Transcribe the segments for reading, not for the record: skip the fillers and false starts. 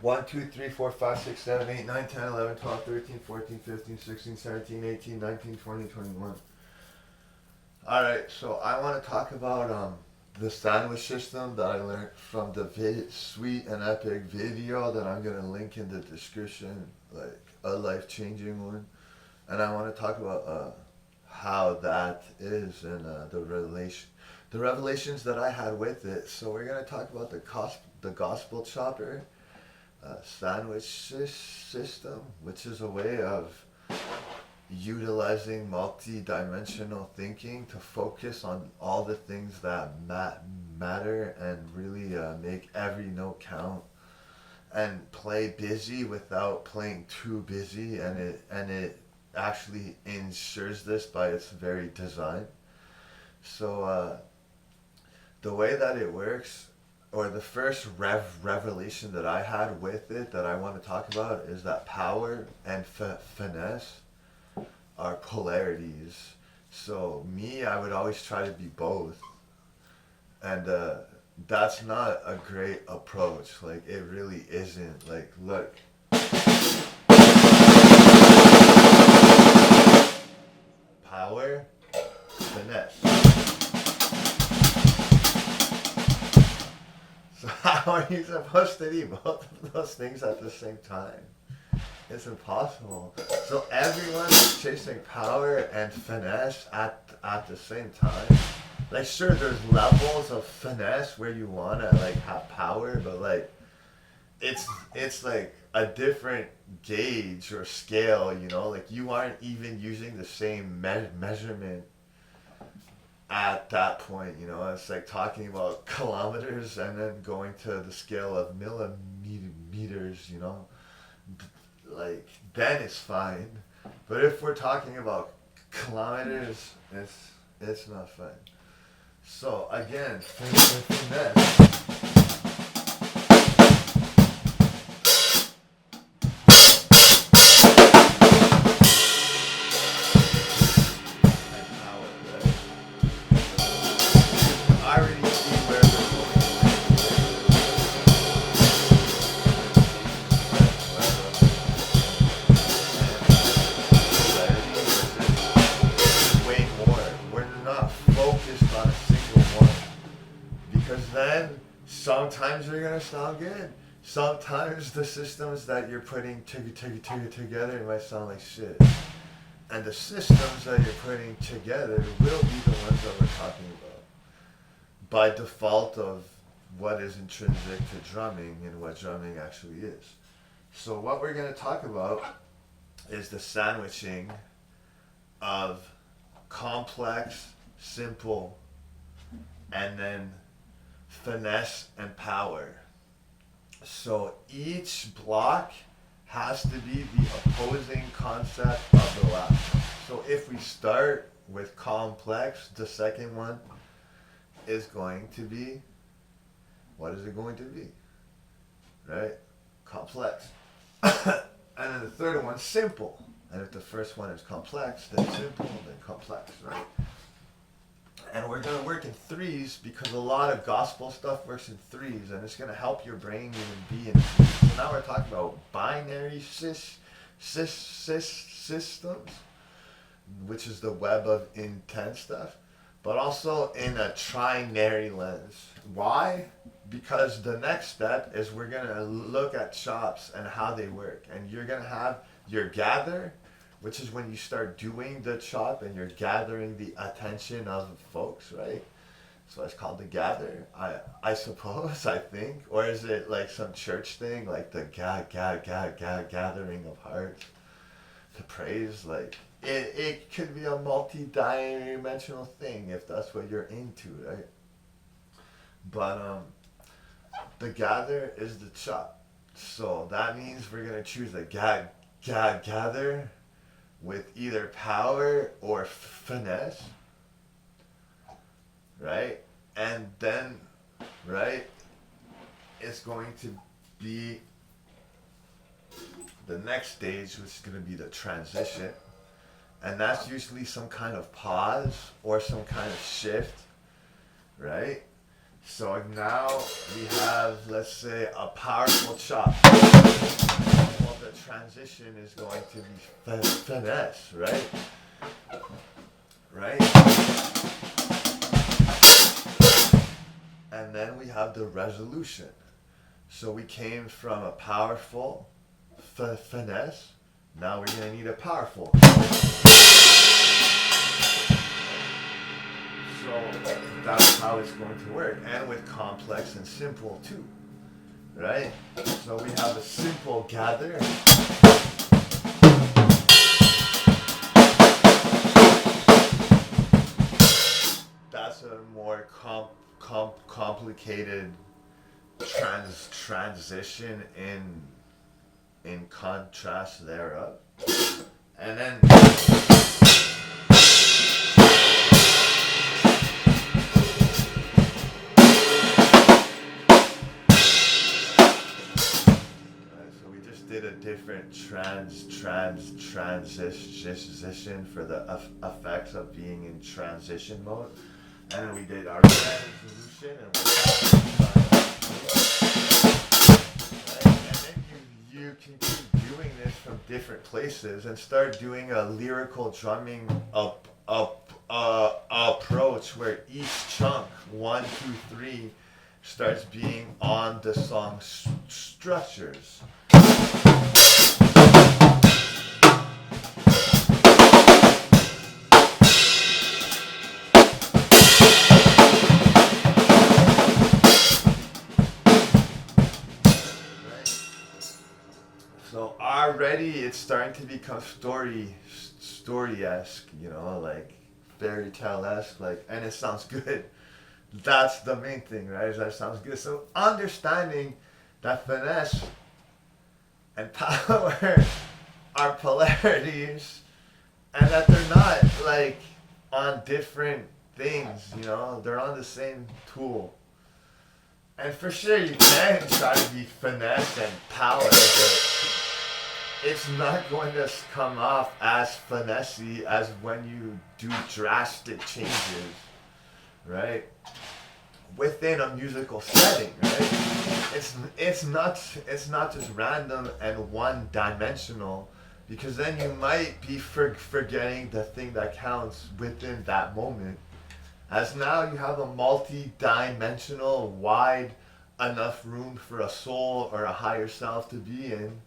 1, 2, 3, 4, 5, 6, 7, 8, 9, 10, 11, 12, 13, 14, 15, 16, 17, 18, 19, 20, 21. Alright, so I want to talk about the sandwich system that I learned from the sweet and epic video that I'm going to link in the description, like a life changing one. And I want to talk about how that is and the revelations that I had with it. So we're going to talk about the gospel chopper sandwich system, which is a way of utilizing multi-dimensional thinking to focus on all the things that matter and really make every note count and play busy without playing too busy, and it actually ensures this by its very design. So the way that it works, or the first revelation that I had with it that I want to talk about, is that power and finesse are polarities. So me, I would always try to be both, and that's not a great approach. Like, it really isn't. Like, look, power, finesse. So how are you supposed to be both of those things at the same time? It's impossible. So everyone is chasing power and finesse at the same time. Like, sure, there's levels of finesse where you wanna like have power, but like it's like a different gauge or scale. You know, like you aren't even using the same measurement at that point. You know, it's like talking about kilometers and then going to the scale of millimeters. You know, like then it's fine. But if we're talking about kilometers, it's not fine. So again, finesse and power, right? You can already see where they're going. Way more. We're not focused on a single one, because then sometimes they're gonna sound good. Sometimes the systems that you're putting together might sound like shit, and the systems that you're putting together will be the ones that we're talking about by default of what is intrinsic to drumming and what drumming actually is. So what we're gonna talk about is the sandwiching of complex, simple, and then finesse and power. So each block has to be the opposing concept of the last one. So if we start with complex, the second one is going to be, what is it going to be? Right? Complex. And then the third one, simple. And if the first one is complex, then simple, then complex, right? And we're going to work in threes because a lot of gospel stuff works in threes, and it's going to help your brain even be in threes. So now we're talking about binary systems, which is the web of intent stuff, but also in a trinary lens. Why? Because the next step is we're going to look at chops and how they work. And you're going to have your gather, which is when you start doing the chop and you're gathering the attention of folks, right? So it's called the gather, I suppose, I think. Or is it like some church thing, like the gathering of hearts to praise? Like, it could be a multi-dimensional thing if that's what you're into, right? But the gather is the chop. So that means we're going to choose a gather with either power or finesse, right? And then, right, it's going to be the next stage, which is going to be the transition. And that's usually some kind of pause or some kind of shift, right? So now we have, let's say, a powerful chop. Well, the transition is going to be finesse, right? Right? And then we have the resolution. So we came from a powerful finesse. Now we're going to need a powerful. So that's how it's going to work. And with complex and simple too. Right? So we have a simple gather. That's a more complicated transition in contrast thereof. And then so we just did a different transition for the effects of being in transition mode. And then we did our resolution and then you can keep doing this from different places and start doing a lyrical drumming approach where each chunk, 1, 2, 3, starts being on the song structures. So already it's starting to become story-esque, you know, like fairy tale-esque, like, and it sounds good. That's the main thing, right? That sounds good. So understanding that finesse and power are polarities, and that they're not like on different things, you know, they're on the same tool. And for sure you can try to be finesse and power, but it's not going to come off as finessey as when you do drastic changes, right? Within a musical setting, right? It's not just random and one-dimensional, because then you might be forgetting the thing that counts within that moment. As now you have a multi-dimensional, wide enough room for a soul or a higher self to be in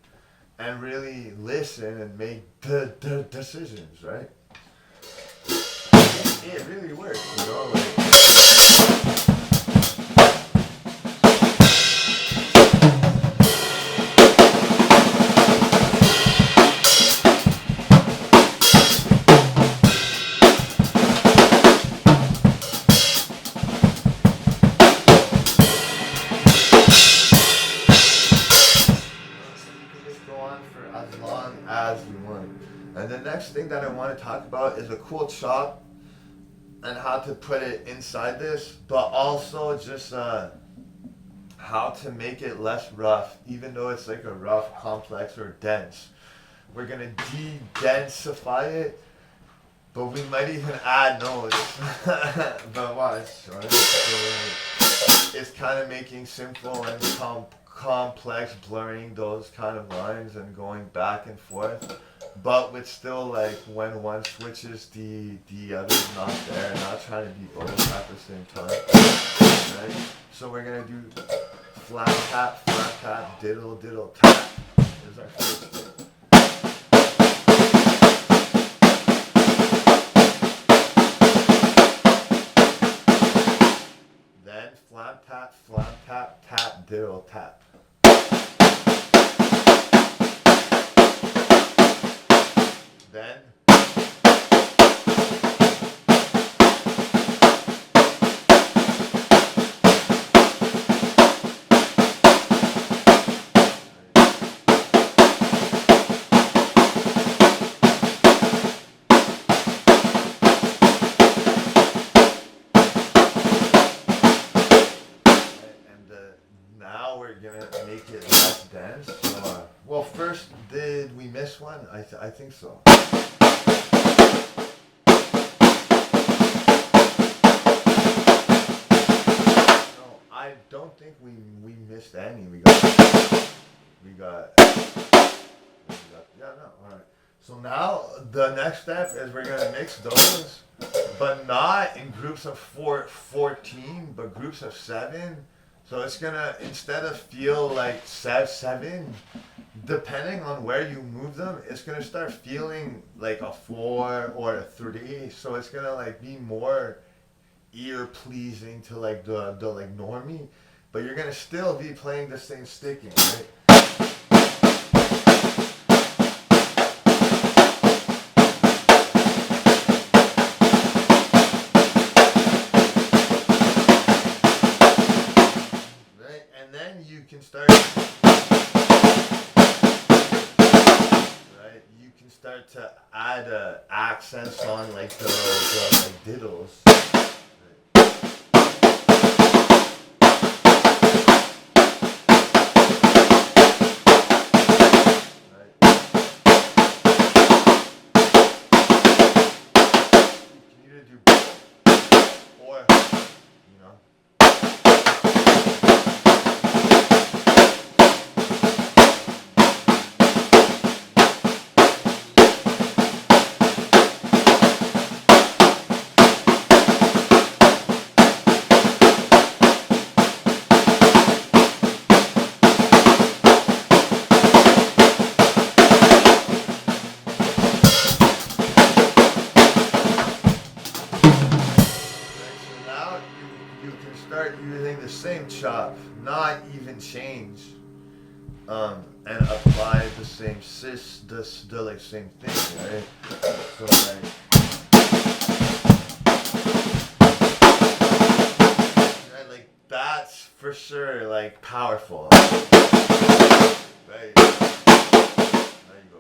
and really listen and make the decisions, right? It really works, you know, like. As you want. And the next thing that I want to talk about is a cool chop and how to put it inside this, but also just how to make it less rough, even though it's like a rough, complex, or dense. We're gonna de-densify it, but we might even add notes. But watch, right? So it's kind of making simple and complex, blurring those kind of lines and going back and forth, but with still like when one switches, the other's not there, not trying to be both at the same time, right? So we're gonna do flat tap, diddle, diddle, tap is our first thing. Then flat tap, tap, diddle, tap. Then now we're gonna make it less dense. So, well, first, did we miss one? I think so. No, don't think we missed any. We got yeah, no, all right. So now the next step is we're gonna mix those, but not in groups of 14, but groups of 7. So it's gonna, instead of feel like 7, depending on where you move them, it's gonna start feeling like a 4 or a 3. So it's gonna like be more ear pleasing to like the like normie, but you're gonna still be playing the same sticking, right? And then you can start, right? You can start to add accents on like the like diddles. Using the same chop, not even change, and apply the same the like same thing, right? So like that's for sure like powerful, right? There you go.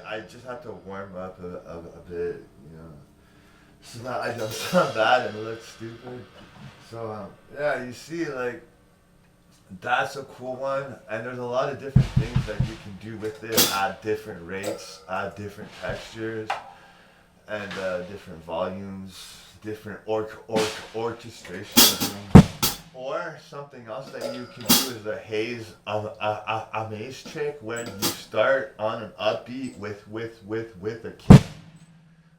I just have to warm up a bit, you know, so that I don't sound bad and look stupid. So yeah, you see, like that's a cool one, and there's a lot of different things that you can do with it at different rates, at different textures, and different volumes, different orchestration. Or something else that you can do is a maze trick where you start on an upbeat with a kick,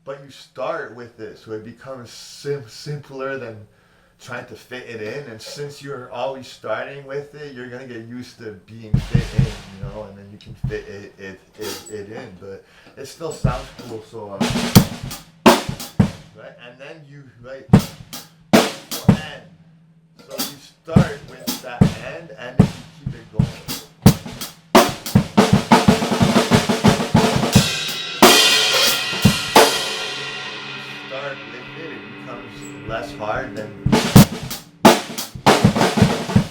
but you start with it so it becomes simpler than trying to fit it in. And since you're always starting with it, you're gonna get used to being fit in, you know, and then you can fit it in, but it still sounds cool. So right, and then you right for end. So you start with that end, and then you keep it going. Start with it, it becomes less hard than.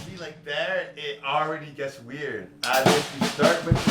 See, like there, it already gets weird. As if you start with it.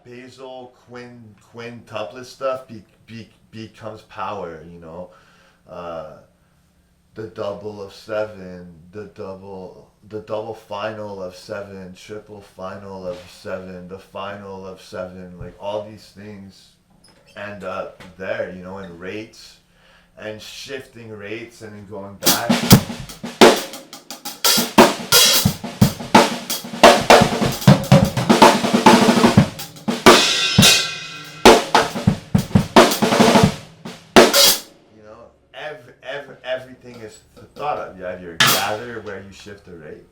basal quintuplet stuff becomes power, the double of 7, the double final of 7, triple final of 7, the final of 7, like all these things end up there, in rates and shifting rates and then going back. Everything is thought of. You have your gather where you shift the rate,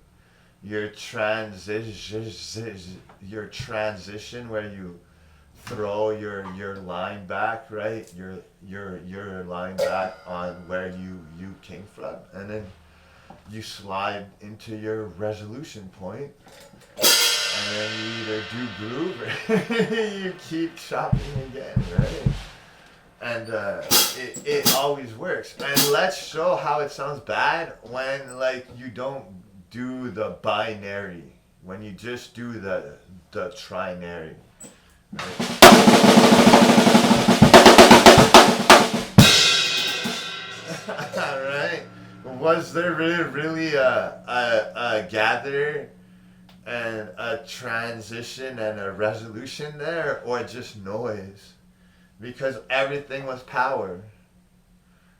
your transition where you throw your line back, right? Your line back on where you came from, and then you slide into your resolution point, and then you either do groove or you keep chopping again, right? And it always works. And let's show how it sounds bad when like you don't do the binary, when you just do the trinary. Right? Was there really a gather and a transition and a resolution there, or just noise? Because everything was power.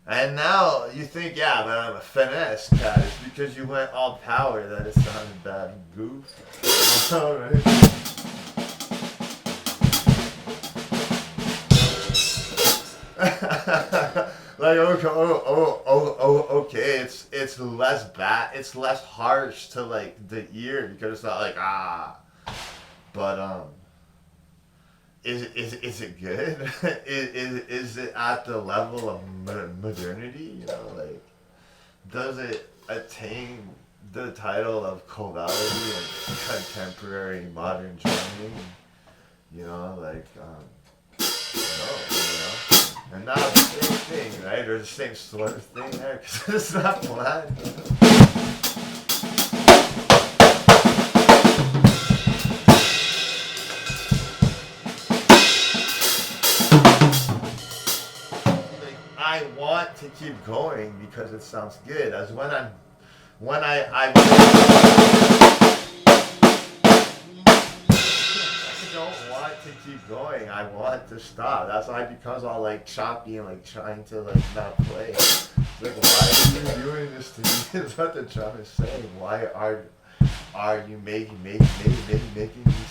And now you think, yeah, but I'm a finesse cat. It's because you went all power that it sounded bad. Goof. Alright. Like, okay, it's less bad, it's less harsh to like the ear because it's not like but is it good? is it at the level of modernity? Like, does it attain the title of covality and contemporary modern drumming? Like no. And now the same thing, right? Or the same sort of thing there, because it's not planned. Like, I want to keep going because it sounds good. As when I don't want to keep going. I want to stop. That's why it becomes all like choppy and like trying to like not play. It's like, why are you doing this to me? Is what the drum is saying. Why are you making me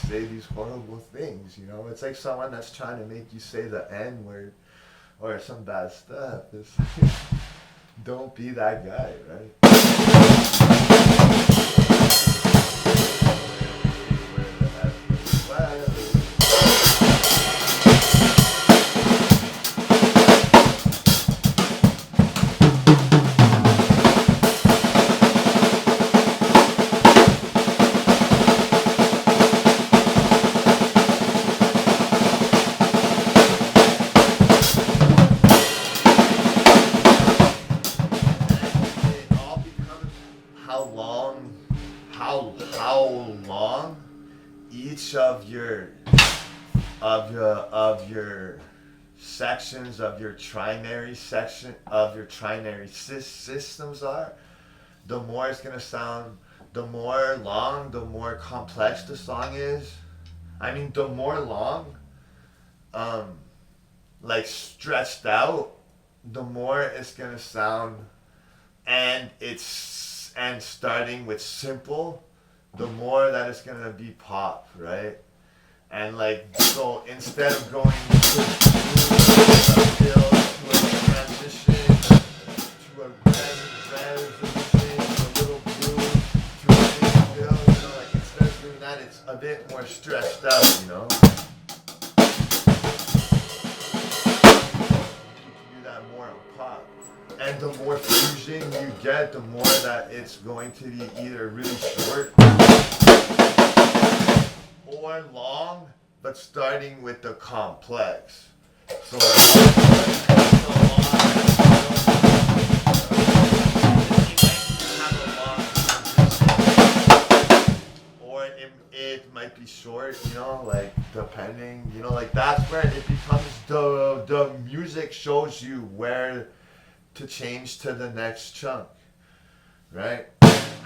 say these horrible things? It's like someone that's trying to make you say the N word or some bad stuff. It's like, don't be that guy, right? How long each of your sections of your trinary systems are, the more it's gonna sound, the more long, the more complex the song is. I mean, the more long, like stretched out, the more it's gonna sound, and starting with simple, the more that it's gonna be pop, right? And like, so instead of going to a build, to a transition, to a resolution, to a little groove, to a big build, like instead of doing that, it's a bit more stretched out, You can do that more on pop. And the more fusion you get, the more that it's going to be either really short or long, but starting with the complex. So or it might be short, like depending, like that's where it becomes the music shows you where to change to the next chunk, right?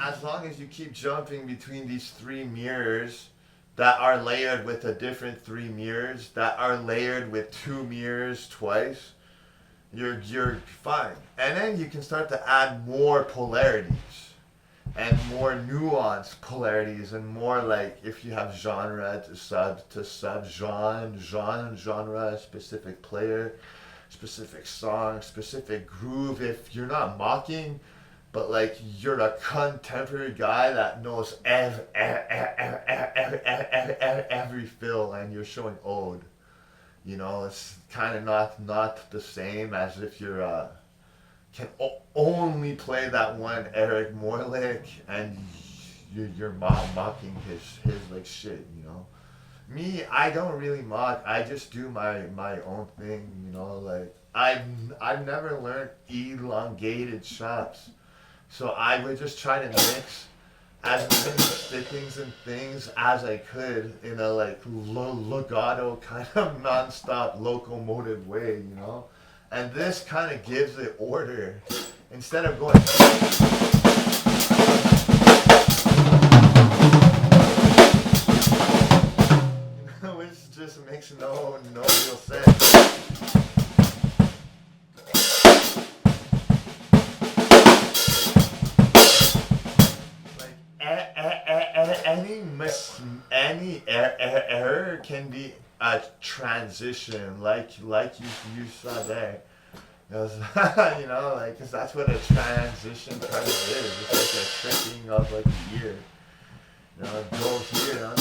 As long as you keep jumping between these three mirrors that are layered with a different three mirrors that are layered with two mirrors twice, you're fine. And then you can start to add more polarities and more nuanced polarities and more like if you have genre to sub genre, specific player, specific song, specific groove. If you're not mocking, but like you're a contemporary guy that knows every fill and you're showing ode. It's kind of not the same as if you're can only play that one Eric Moore lick and you're mocking his like shit. Me, I don't really mock. I just do my own thing. Like I've never learned elongated chops, so I would just try to mix as many stickings and things as I could in a like legato kind of non-stop locomotive way. And this kind of gives it order. Instead of going... which just makes no real sense. Like, any error can be a transition, like you saw there. Because that's what a transition kind of is. It's like a tricking of like a year. Go here.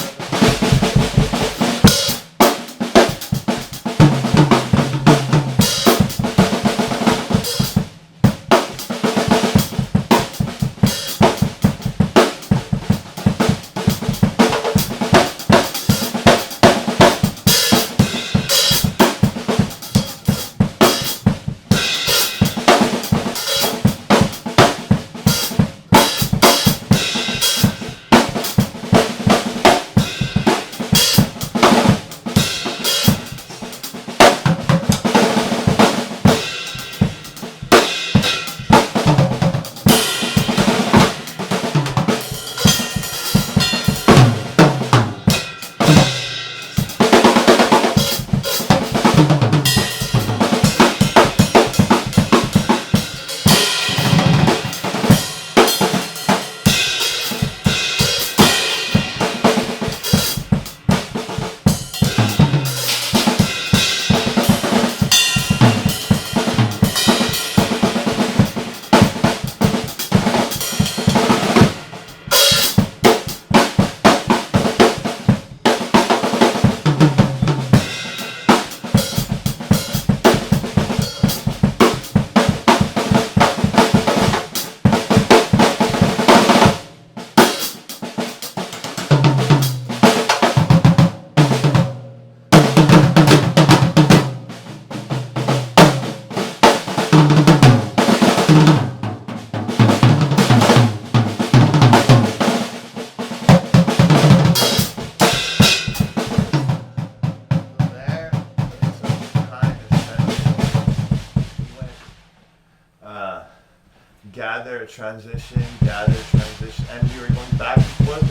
Transition, and we were going back and forth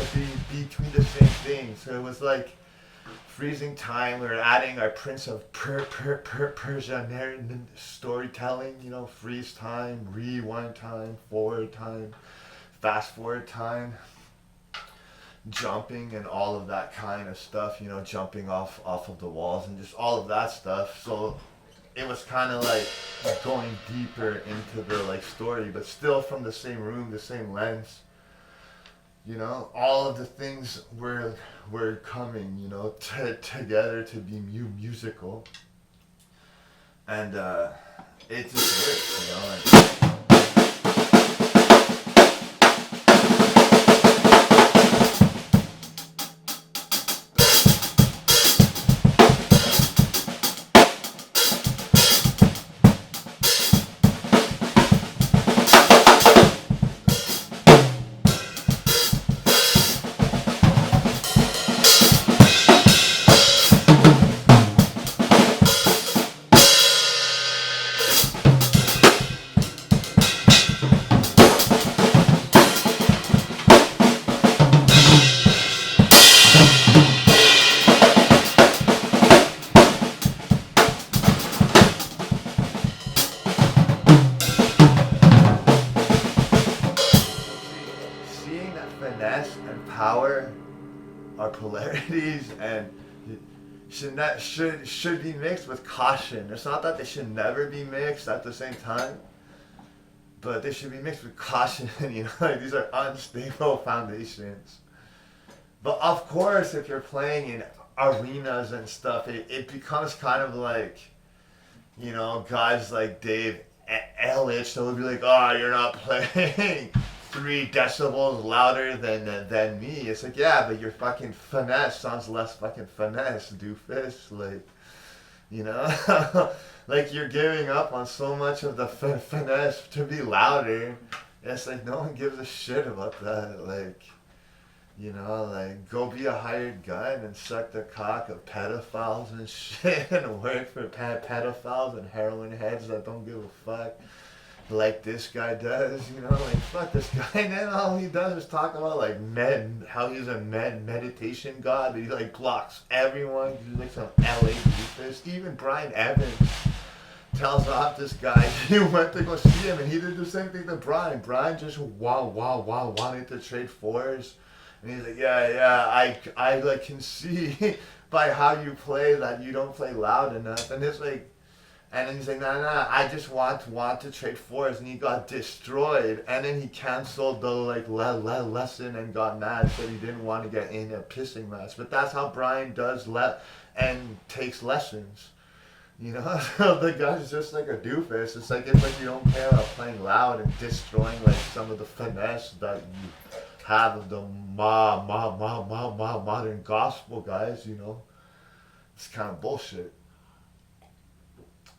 between the same thing. So it was like freezing time. We were adding our Prince of Persia storytelling. Freeze time, rewind time, forward time, fast forward time, jumping and all of that kind of stuff. Jumping off of the walls and just all of that stuff. So it was kind of like going deeper into the like story, but still from the same room, the same lens. All of the things were coming, together to be musical, and it just works, are polarities, and should be mixed with caution. It's not that they should never be mixed at the same time, but they should be mixed with caution. You know, like these are unstable foundations. But of course, if you're playing in arenas and stuff, it becomes kind of like, you know, guys like Dave Ellich, they'll be like, oh, you're not playing 3 decibels louder than me. It's like, yeah, but your fucking finesse sounds less fucking finesse, doofus. Like, you know, like you're giving up on so much of the finesse to be louder. It's like no one gives a shit about that. Like, you know, like go be a hired gun and suck the cock of pedophiles and shit and work for pedophiles and heroin heads that don't give a fuck. Like this guy does, you know, like fuck this guy. And then all he does is talk about like how he's a meditation god. He like blocks everyone. He's like some LA doofus. Even Brian Evans tells off this guy. He went to go see him and he did the same thing to Brian. Brian just wanted to trade fours. And he's like, I like can see by how you play that you don't play loud enough. And it's like, and then he's like, nah, I just want to trade fours, and he got destroyed. And then he canceled the like lesson and got mad, said he didn't want to get in a pissing match. But that's how Brian does and takes lessons. You know, so the guy's just like a doofus. It's like you don't care about playing loud and destroying like some of the finesse that you have of the modern gospel guys, you know. It's kind of bullshit.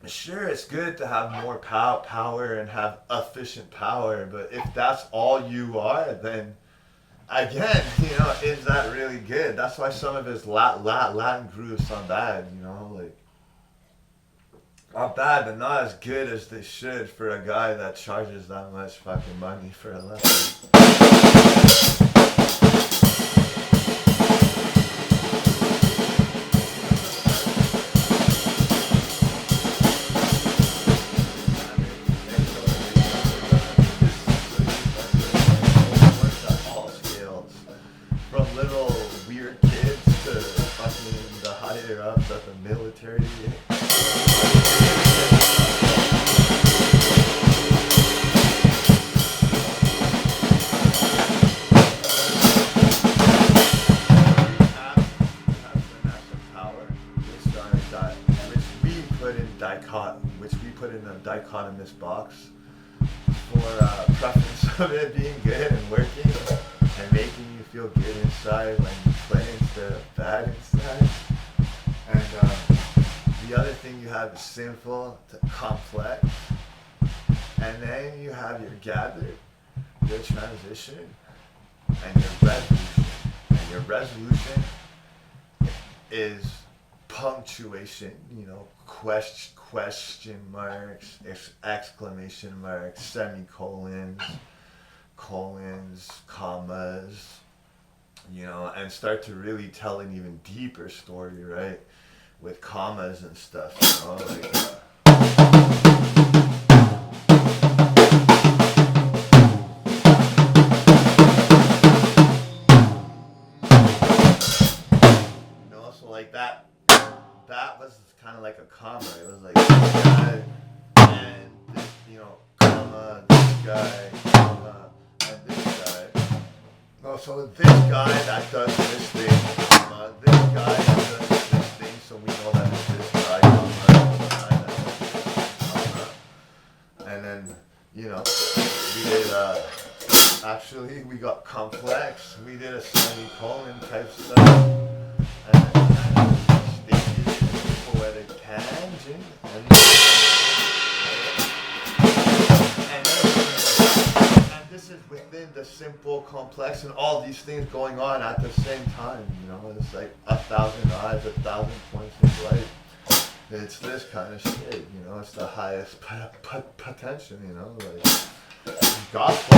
Sure, it's good to have more power and have efficient power, but if that's all you are, then again, you know, is that really good? That's why some of his Latin grooves sound bad, you know, like not bad, but not as good as they should for a guy that charges that much fucking money for a lesson. From little weird kids to fucking the higher ups at the military. Which we put in a dichotomous box for preference of it being good and working and making you feel good inside when you play instead of bad inside. And the other thing you have is simple to complex. And then you have your gather, your transition, and your resolution. And your resolution is punctuation, you know, question marks, exclamation marks, semicolons, colons, commas, you know, and start to really tell an even deeper story, right? With commas and stuff, you know, like you know, so like that was kind of like a comma. It was like this guy and this, you know, comma, this guy, comma, and this guy. No, so this guy that does this thing, comma, this guy that does this thing, so we know that it's this guy, comma, this guy that does this, comma. And then, you know, we did, actually, we got complex. We did a semicolon type stuff. And poetic tangent, and this is within the simple, complex, and all these things going on at the same time. You know, it's like 1,000 eyes, 1,000 points of light. It's this kind of shit. You know, it's the highest potential. You know, like gospel.